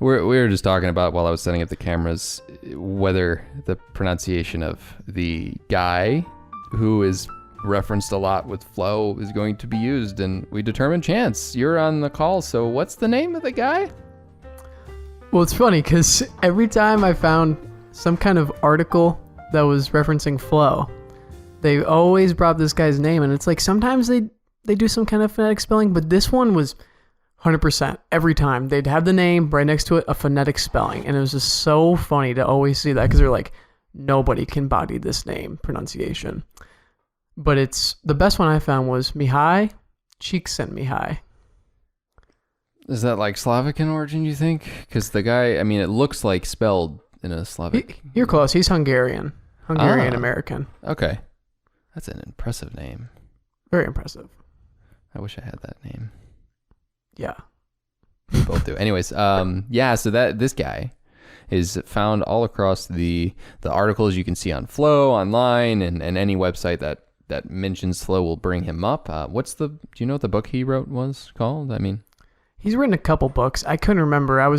We were just talking about while I was setting up the cameras whether the pronunciation of the guy who is referenced a lot with flow is going to be used, and we determined Chantz, you're on the call, so what's the name of the guy? Well, it's funny because every time I found some kind of article that was referencing flow, they always brought this guy's name, and it's like sometimes they do some kind of phonetic spelling, but this one was 100% every time. They'd have the name right next to it, a phonetic spelling, and it was just so funny to always see that because they're like, nobody can body this name pronunciation. But it's the best one I found was Mihai, Chantz and I. Is that like Slavic in origin, you think? Because the guy, I mean, it looks like spelled in a Slavic. You're close. He's Hungarian American. Okay. That's an impressive name. Very impressive. I wish I had that name. Yeah. We both do. Anyways, yeah, so this guy is found all across the articles you can see on Flow online, and any website that mentions Flow will bring him up. Do you know what the book he wrote was called? I mean, he's written a couple books. I couldn't remember. I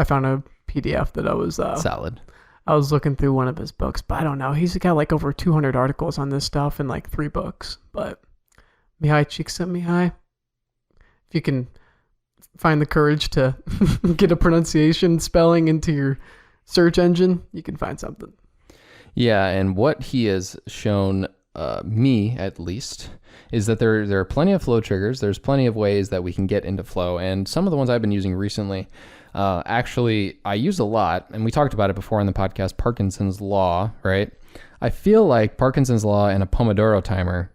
found a PDF that I was solid. I was looking through one of his books, but I don't know. He's got like over 200 articles on this stuff and like 3 books. But Mihai Csikszentmihalyi, if you can find the courage to get a pronunciation spelling into your search engine, you can find something. Yeah, and what he has shown me, at least, is that there are plenty of flow triggers. There's plenty of ways that we can get into flow, and some of the ones I've been using recently, actually, I use a lot, and we talked about it before on the podcast, Parkinson's Law, right? I feel like Parkinson's Law and a Pomodoro timer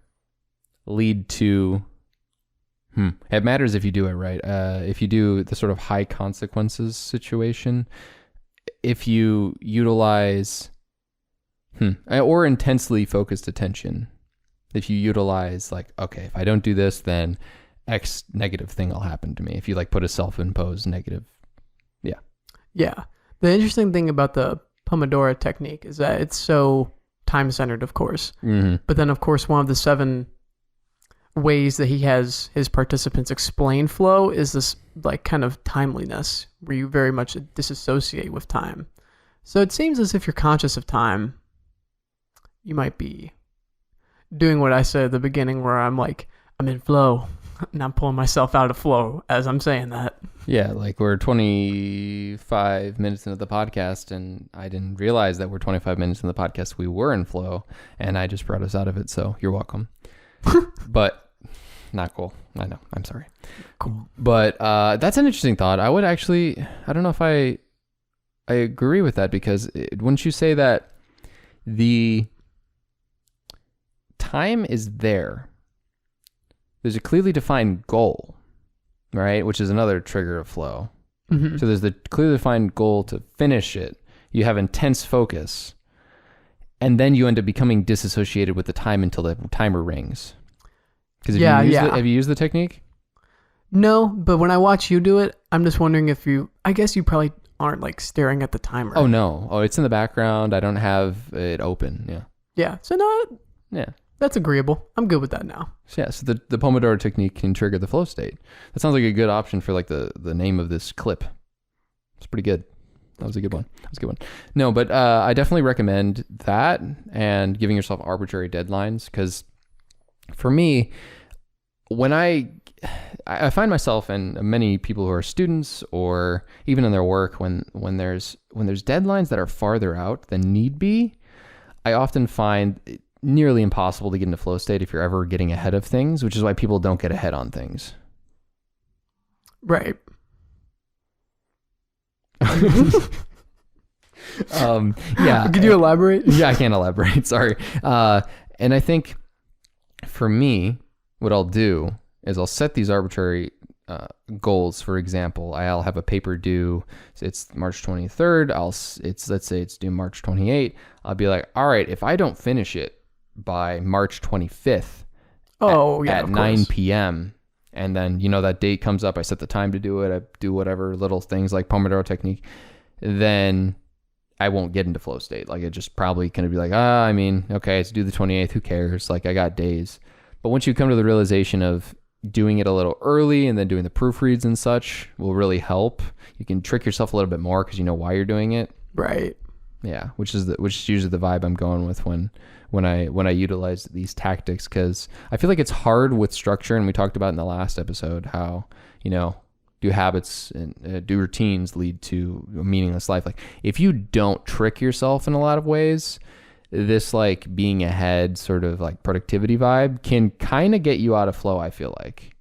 lead to... It matters if you do it right. If you do the sort of high consequences situation, if you utilize or intensely focused attention, if you utilize like, okay, if I don't do this, then X negative thing will happen to me. If you like put a self-imposed negative. Yeah. Yeah. The interesting thing about the Pomodoro technique is that it's so time-centered, of course. Mm-hmm. But then, of course, one of the 7 ways that he has his participants explain flow is this like kind of timeliness where you very much disassociate with time. So it seems as if you're conscious of time, you might be doing what I said at the beginning where I'm like, I'm in flow and I'm pulling myself out of flow as I'm saying that. Yeah, like we're 25 minutes into the podcast and I didn't realize that we're 25 minutes into the podcast. We were in flow and I just brought us out of it. So you're welcome. But not cool. I know. I'm sorry. Cool. But that's an interesting thought. I would actually, I don't know if I agree with that because wouldn't you say that the time is there? There's a clearly defined goal, right? Which is another trigger of flow. Mm-hmm. So there's the clearly defined goal to finish it. You have intense focus. And then you end up becoming disassociated with the time until the timer rings. Because have you used the technique? No, but when I watch you do it, I'm just wondering if I guess you probably aren't like staring at the timer. Oh, no. Oh, it's in the background. I don't have it open. Yeah. Yeah. So no. Yeah. That's agreeable. I'm good with that now. So, yeah. So the Pomodoro technique can trigger the flow state. That sounds like a good option for like the name of this clip. It's pretty good. That was a good one. No, but I definitely recommend that and giving yourself arbitrary deadlines because for me, when I find myself and many people who are students or even in their work, when there's deadlines that are farther out than need be, I often find it nearly impossible to get into flow state if you're ever getting ahead of things, which is why people don't get ahead on things. Right. Yeah. Could you elaborate? Yeah, I can't elaborate. Sorry. And I think for me, what I'll do is I'll set these arbitrary goals. For example, I'll have a paper due. It's March 23rd. Let's say it's due March 28th. I'll be like, all right, if I don't finish it by March 25th at 9 p.m., and then, that date comes up, I set the time to do it, I do whatever little things like Pomodoro Technique, then I won't get into flow state. Like, it just probably going to be like, okay, it's due the 28th, who cares? Like, I got days. But once you come to the realization of, doing it a little early and then doing the proofreads and such will really help. You can trick yourself a little bit more because you know why you're doing it. Right. Yeah, which is usually the vibe I'm going with when I utilize these tactics, because I feel like it's hard with structure, and we talked about in the last episode how, do habits and do routines lead to a meaningless life. Like if you don't trick yourself in a lot of ways, this like being ahead sort of like productivity vibe can kind of get you out of flow, I feel like.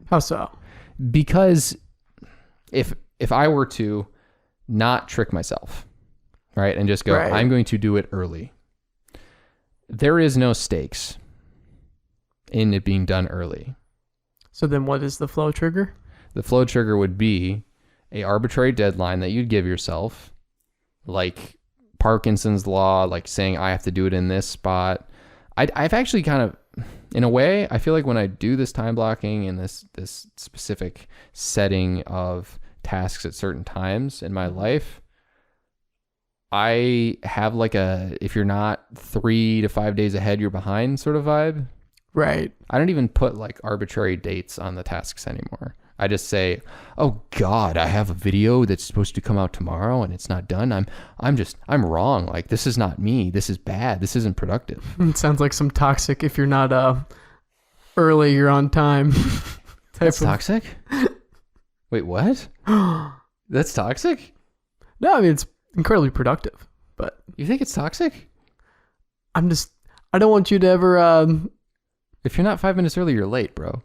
How so? Because if I were to not trick myself, right, and just go, Right. I'm going to do it early, there is no stakes in it being done early. So then what is the flow trigger? The flow trigger would be a arbitrary deadline that you'd give yourself, like Parkinson's law, like saying I have to do it in this spot. I've actually kind of, in a way, I feel like when I do this time blocking and this specific setting of tasks at certain times in my life, I have like if you're not 3 to 5 days ahead, you're behind sort of vibe. Right. I don't even put like arbitrary dates on the tasks anymore. I just say, oh God, I have a video that's supposed to come out tomorrow and it's not done. I'm wrong. Like, this is not me. This is bad. This isn't productive. It sounds like some toxic, if you're not early, you're on time. That's toxic? Wait, what? That's toxic? No, I mean, it's incredibly productive, but You think it's toxic? I don't want you to ever, If you're not 5 minutes early, you're late, bro.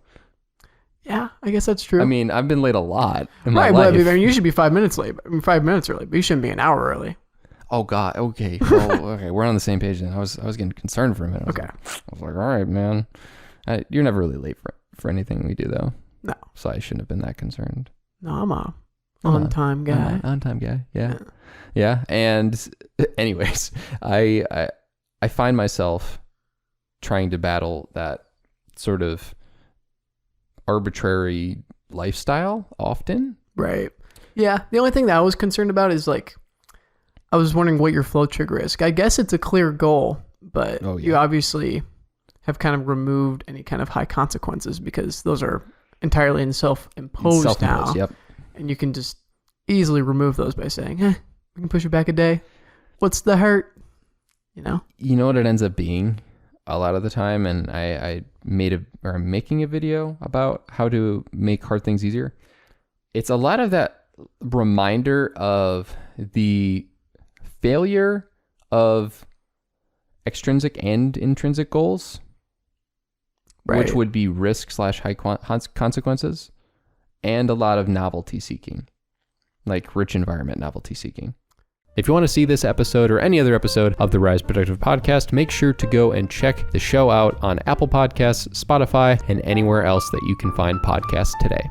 yeah, I guess that's true. I mean, I've been late a lot in my Right, life. but I mean, you should be 5 minutes late. 5 minutes early, but you shouldn't be an hour early. Oh God. Okay. Well, okay. We're on the same page then. I was getting concerned for a minute. Okay. I was like, all right, man. You're never really late for anything we do, though. No. So I shouldn't have been that concerned. No, I'm a on-time guy. On-time guy. Yeah. And anyways, I find myself trying to battle that sort of arbitrary lifestyle often. Right. Yeah. The only thing that I was concerned about is like, I was wondering what your flow trigger is. I guess it's a clear goal, but you obviously have kind of removed any kind of high consequences because those are entirely self-imposed now. Yep. And you can just easily remove those by saying, we can push it back a day. What's the hurt? You know what it ends up being a lot of the time, and I'm making a video about how to make hard things easier. It's a lot of that reminder of the failure of extrinsic and intrinsic goals, right, which would be risk / high consequences, and a lot of novelty seeking, like rich environment novelty seeking. If you want to see this episode or any other episode of the Rise Productive podcast, make sure to go and check the show out on Apple Podcasts, Spotify, and anywhere else that you can find podcasts today.